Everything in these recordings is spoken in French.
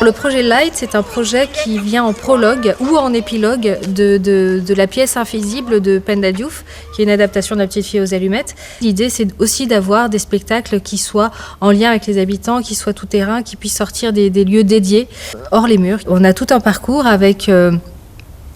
Le projet Light, c'est un projet qui vient en prologue ou en épilogue de la pièce Invisible de Penda Diouf, qui est une adaptation de La petite fille aux allumettes. L'idée, c'est aussi d'avoir des spectacles qui soient en lien avec les habitants, qui soient tout terrain, qui puissent sortir des lieux dédiés hors les murs. On a tout un parcours avec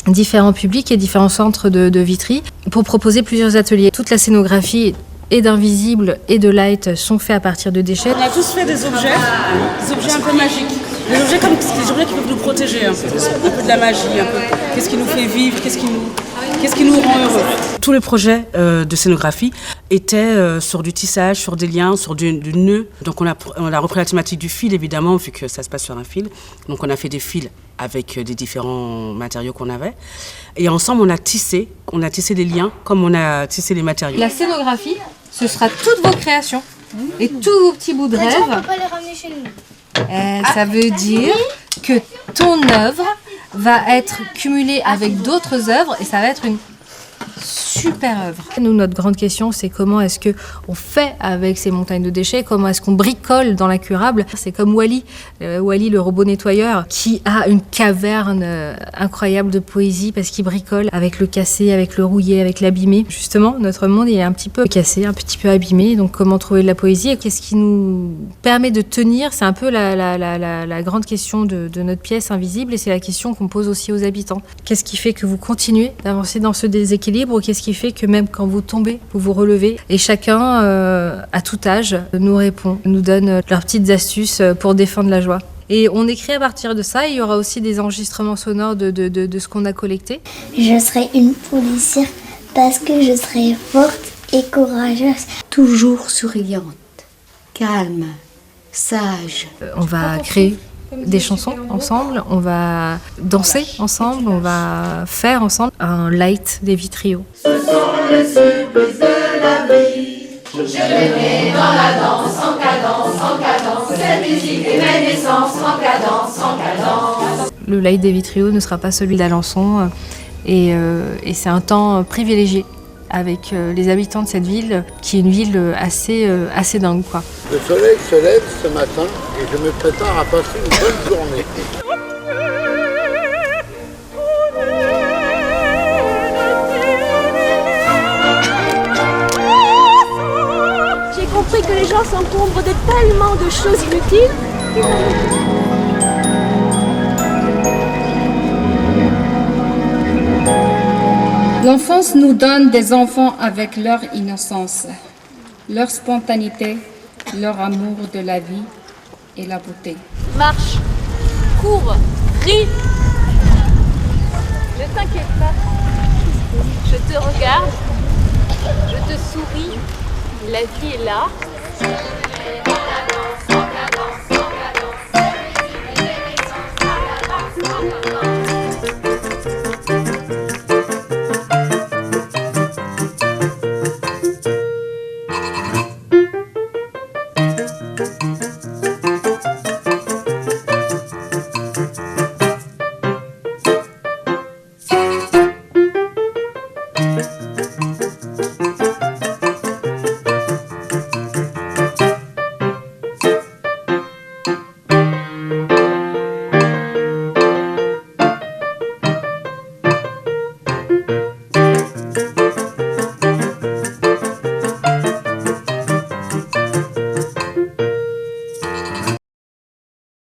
différents publics et différents centres de Vitry pour proposer plusieurs ateliers. Toute la scénographie et d'Invisible et de Light sont faits à partir de déchets. On a tous fait des objets un peu magiques. Des objets comme des objets qui peuvent nous protéger un peu de la magie, un peu. Qu'est-ce qui nous fait vivre, qu'est-ce qui nous rend heureux. Tous les projets de scénographie étaient sur du tissage, sur des liens, sur du nœud. Donc on a repris la thématique du fil évidemment, vu que ça se passe sur un fil. Donc on a fait des fils avec des différents matériaux qu'on avait. Et ensemble on a tissé des liens comme on a tissé les matériaux. La scénographie, ce sera toutes vos créations et tous vos petits bouts de rêve. On peut pas les ramener chez nous. Ça veut dire que ton œuvre va être cumulée avec d'autres œuvres et ça va être une super œuvre. Nous, notre grande question, c'est comment est-ce qu'on fait avec ces montagnes de déchets, comment est-ce qu'on bricole dans l'incurable. C'est comme Wally, le robot nettoyeur, qui a une caverne incroyable de poésie parce qu'il bricole avec le cassé, avec le rouillé, avec l'abîmé. Justement, notre monde il est un petit peu cassé, un petit peu abîmé, donc comment trouver de la poésie et qu'est-ce qui nous permet de tenir, c'est un peu la grande question de notre pièce Invisible et c'est la question qu'on pose aussi aux habitants. Qu'est-ce qui fait que vous continuez d'avancer dans ce déséquilibre ou qu'est-ce qui fait que même quand vous tombez, vous vous relevez. Et chacun, à tout âge, nous répond, nous donne leurs petites astuces pour défendre la joie. Et on écrit à partir de ça. Il y aura aussi des enregistrements sonores de ce qu'on a collecté. Je serai une policière parce que je serai forte et courageuse. Toujours souriante, calme, sage. On va créer des chansons ensemble, on va danser ensemble, on va faire ensemble un light des Vitriots. Ce sont les supplices de la vie. Je vais né dans la danse, en cadence, cette musique est ma naissance, en cadence. Le light des Vitriots ne sera pas celui d'Alençon et c'est un temps privilégié avec les habitants de cette ville, qui est une ville assez dingue, quoi. Le soleil se lève ce matin et je me prépare à passer une bonne journée. J'ai compris que les gens s'encombrent de tellement de choses inutiles. L'enfance nous donne des enfants avec leur innocence, leur spontanéité, leur amour de la vie et la beauté. Marche, cours, ris. Ne t'inquiète pas. Je te regarde, je te souris. La vie est là.